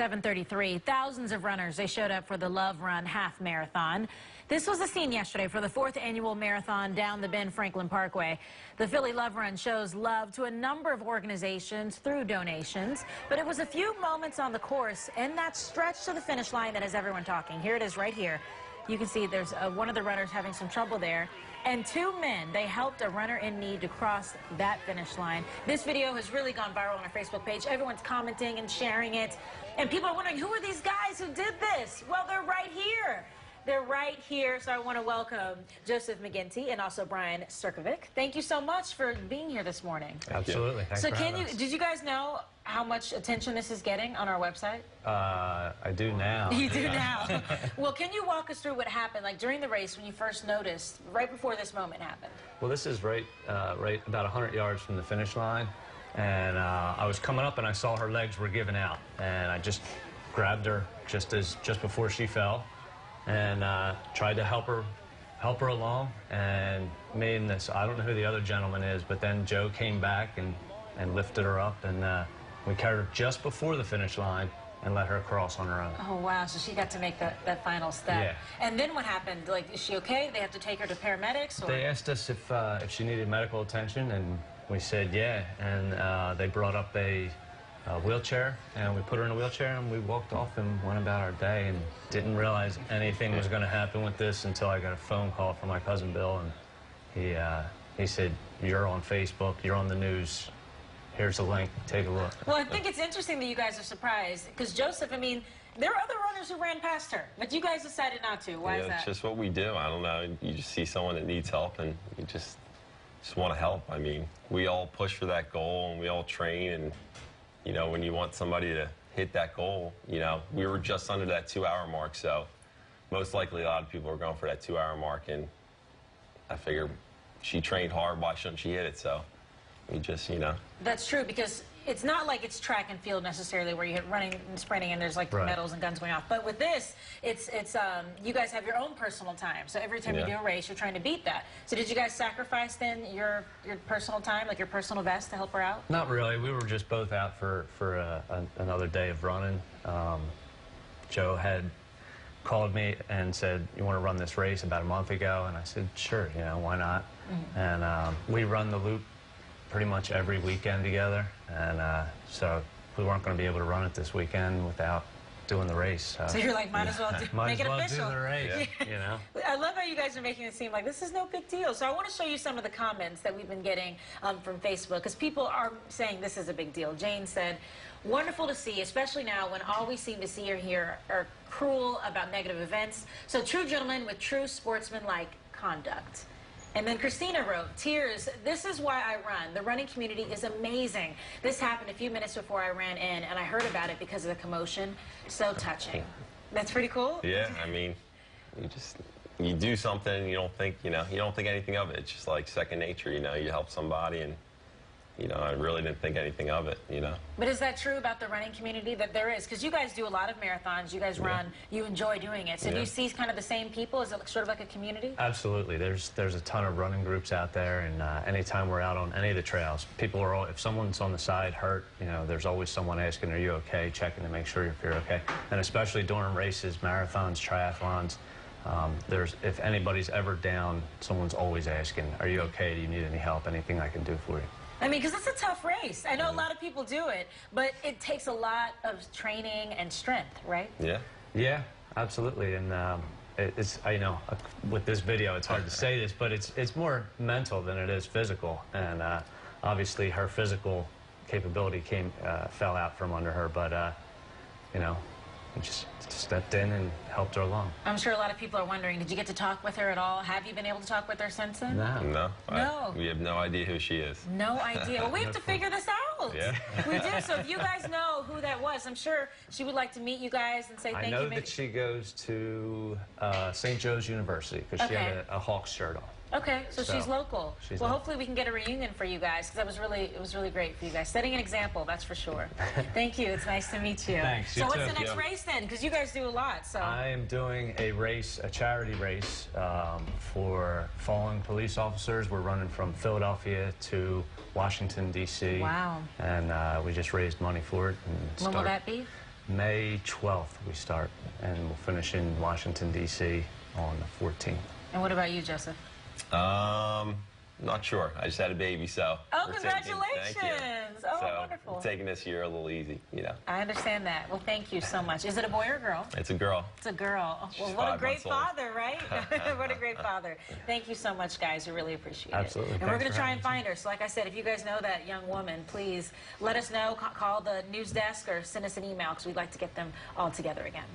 7:33. Thousands of runners, they showed up for the Love Run half marathon. This was the scene yesterday for the 4th annual marathon down the Ben Franklin Parkway. The Philly Love Run shows love to a number of organizations through donations, but it was a few moments on the course and that stretch to the finish line that has everyone talking. Here it is right here. You can see there's one of the runners having some trouble there. And two men, they helped a runner in need to cross that finish line. This video has really gone viral on our Facebook page. Everyone's commenting and sharing it. And people are wondering, who are these guys who did this? Well, they're right here. They're right here. So I want to welcome Joseph McGinty and also Brian Sirkovic. Thank you so much for being here this morning. Absolutely. Thanks so for having us. did you guys know how much attention this is getting on our website? I do now. You do now. Well, can you walk us through what happened, like during the race when you first noticed, right before this moment happened? Well, this is right about 100 yards from the finish line, and I was coming up and I saw her legs were giving out, and I just grabbed her just before she fell, and tried to help her along. And me and this, I don't know who the other gentleman is, but then Joe came back and lifted her up, and we carried her just before the finish line and let her cross on her own. Oh, wow. So she got to make that final step. Yeah. And then what happened? Like, is she okay? Did they have to take her to paramedics? Or? They asked us if she needed medical attention, and we said yeah. And they brought up a wheelchair, and we put her in a wheelchair, and we walked off and went about our day, and didn't realize anything was going to happen with this until I got a phone call from my cousin Bill, and he said, "You're on Facebook, you're on the news. Here's a link, take a look." Well, I think it's interesting that you guys are surprised, because Joseph, I mean, there are other runners who ran past her, but you guys decided not to. Why is that? It's just what we do. I don't know. You just see someone that needs help, and you just want to help. I mean, we all push for that goal, and we all train, and, you know, when you want somebody to hit that goal, you know, we were just under that 2-hour mark, so most likely a lot of people are going for that 2-hour mark, and I figure she trained hard, why shouldn't she hit it? So we just, you know. That's true, because it's not like it's track and field necessarily where you hit running and sprinting and there's like Right. medals and guns going off. But with this, it's you guys have your own personal time. So every time you do a race, you're trying to beat that. So did you guys sacrifice then your personal time, like your personal best, to help her out? Not really. We were just both out for another day of running. Joe had called me and said, "You want to run this race?" about a month ago, and I said, "Sure, you know, why not?" And we run the loop pretty much every weekend together, and so we weren't going to be able to run it this weekend without doing the race. So you're like, might as well make it official. Do the race, you know. I love how you guys are making it seem like this is no big deal. So I want to show you some of the comments that we've been getting from Facebook, because people are saying this is a big deal. Jane said, "Wonderful to see, especially now when all we seem to see or hear are cruel about negative events. So true gentlemen with true sportsman-like conduct." And then Christina wrote, "Tears, this is why I run. The running community is amazing. This happened a few minutes before I ran in, and I heard about it because of the commotion. So touching." That's pretty cool. Yeah, I mean, you do something, you don't think, you know, you don't think anything of it. It's just like second nature, you know, you help somebody, and, you know, I really didn't think anything of it, you know. But is that true about the running community, that there is? Because you guys do a lot of marathons, you guys run, you enjoy doing it. So do you see kind of the same people? Is it sort of like a community? Absolutely. There's a ton of running groups out there, and anytime we're out on any of the trails, people are all, if someone's on the side hurt, you know, there's always someone asking, "Are you okay?" checking to make sure if you're okay. And especially during races, marathons, triathlons, if anybody's ever down, someone's always asking, "Are you okay? Do you need any help? Anything I can do for you?" I mean, because it's a tough race. I know a lot of people do it, but it takes a lot of training and strength, right? Yeah. Yeah, absolutely. And you know, with this video, it's hard to say this, but it's more mental than it is physical. And obviously, her physical capability fell out from under her, but you know, we just stepped in and helped her along. I'm sure a lot of people are wondering, did you get to talk with her at all? Have you been able to talk with her since then? No. No. We have no idea who she is. No idea. Well, we have to figure this out. Yeah. We do. So if you guys know who that was, I'm sure she would like to meet you guys and say thank you. I know that she goes to St. Joe's University, because she had a Hawks shirt on. Okay, so she's local. Well, hopefully we can get a reunion for you guys, because it was really great for you guys. Setting an example, that's for sure. Thank you. It's nice to meet you. Thanks. So what's the next race then? Because you guys do a lot. So I am doing a race, a charity race for fallen police officers. We're running from Philadelphia to Washington, D.C. Wow. And we just raised money for it. When will that be? May 12th we start, and we'll finish in Washington, D.C. on the 14th. And what about you, Joseph? Not sure. I just had a baby, so. Oh, we're congratulations. Oh, so wonderful. we're taking this year a little easy, you know. I understand that. Well, thank you so much. Is it a boy or a girl? It's a girl. It's a girl. Oh, well, She's what a 5 great months old. father, right? What a great father. Thank you so much, guys. We really appreciate Absolutely. it. And we're Thanks going to for try and having find her. So like I said, if you guys know that young woman, please let us know. Call the news desk or send us an email because we'd like to get them all together again.